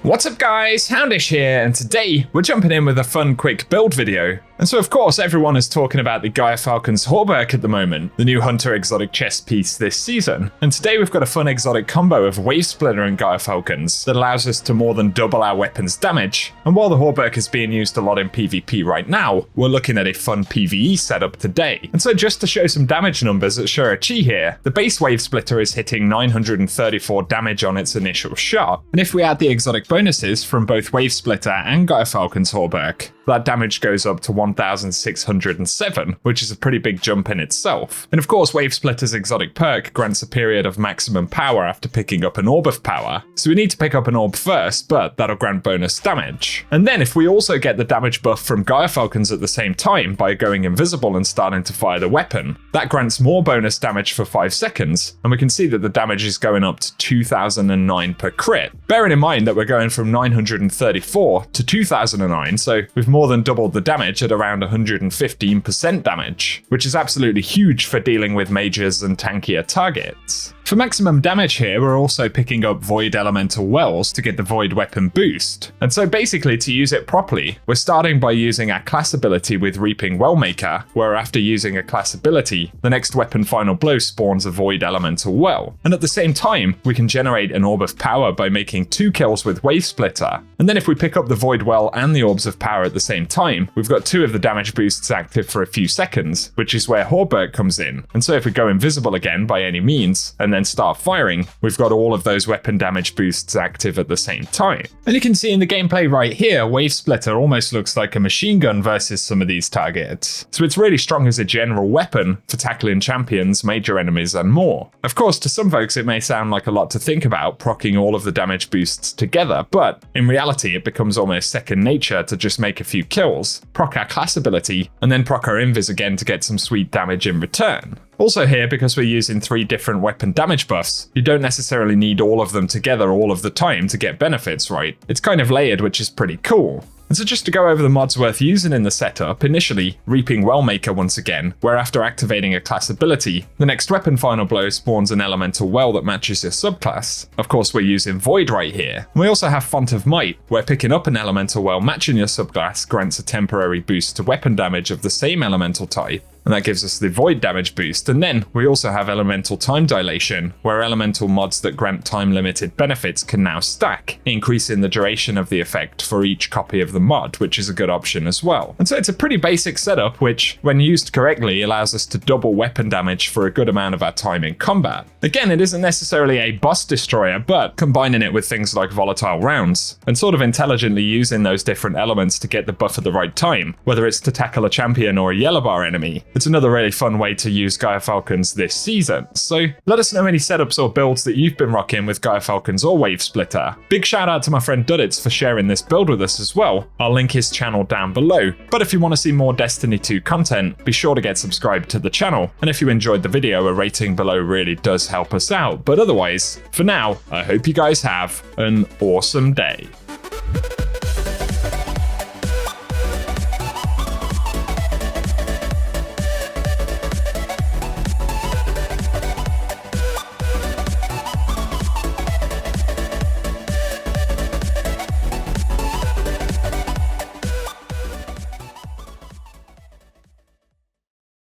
What's up guys, Houndish here, and today we're jumping in with a fun quick build video. And so of course everyone is talking about the Gyrfalcon's Hauberk at the moment, the new hunter exotic chest piece this season. And today we've got a fun exotic combo of Wavesplitter and Gyrfalcons that allows us to more than double our weapon's damage. And while the Hauberk is being used a lot in PvP right now, we're looking at a fun PvE setup today. And so just to show some damage numbers at Shurachi here, the base Wavesplitter is hitting 934 damage on its initial shot. And if we add the exotic bonuses from both Wavesplitter and Gyrfalcon's Hauberk, that damage goes up to 1,607, which is a pretty big jump in itself. And of course, Wavesplitter's exotic perk grants a period of maximum power after picking up an orb of power. So we need to pick up an orb first, but that'll grant bonus damage. And then if we also get the damage buff from Gyrfalcons at the same time by going invisible and starting to fire the weapon, that grants more bonus damage for 5 seconds, and we can see that the damage is going up to 2,009 per crit. Bearing in mind that we're going from 934 to 2,009, so we've more than doubled the damage at around 115% damage, which is absolutely huge for dealing with mages and tankier targets. For maximum damage here, we're also picking up Void Elemental Wells to get the Void Weapon boost. And so basically to use it properly, we're starting by using our class ability with Reaping Wellmaker, where after using a class ability, the next weapon final blow spawns a Void Elemental Well. And at the same time, we can generate an Orb of Power by making 2 kills with Wavesplitter. And then if we pick up the Void Well and the Orbs of Power at the same time, we've got 2 of the damage boosts active for a few seconds, which is where Hauberk comes in. And so if we go invisible again by any means, and then start firing, we've got all of those weapon damage boosts active at the same time. And you can see in the gameplay right here, Wavesplitter almost looks like a machine gun versus some of these targets. So it's really strong as a general weapon for tackling champions, major enemies, and more. Of course, to some folks it may sound like a lot to think about, proccing all of the damage boosts together, but in reality it becomes almost second nature to just make a few kills, proc our class ability, and then proc our invis again to get some sweet damage in return. Also here, because we're using 3 different weapon damage buffs, you don't necessarily need all of them together all of the time to get benefits, right? It's kind of layered, which is pretty cool. And so just to go over the mods worth using in the setup, initially, Reaping Wellmaker once again, where after activating a class ability, the next weapon final blow spawns an elemental well that matches your subclass. Of course, we're using Void right here. And we also have Font of Might, where picking up an elemental well matching your subclass grants a temporary boost to weapon damage of the same elemental type, and that gives us the Void damage boost. And then we also have Elemental Time Dilation, where elemental mods that grant time-limited benefits can now stack, increasing the duration of the effect for each copy of the mod, which is a good option as well. And so it's a pretty basic setup, which, when used correctly, allows us to double weapon damage for a good amount of our time in combat. Again, it isn't necessarily a boss destroyer, but combining it with things like volatile rounds, and sort of intelligently using those different elements to get the buff at the right time, whether it's to tackle a champion or a yellow bar enemy, it's another really fun way to use Gyrfalcons this season. So let us know any setups or builds that you've been rocking with Gyrfalcons or Wavesplitter. Big shout out to my friend Duddits for sharing this build with us as well. I'll link his channel down below. But if you want to see more Destiny 2 content, be sure to get subscribed to the channel. And if you enjoyed the video, a rating below really does help us out. But otherwise, for now, I hope you guys have an awesome day.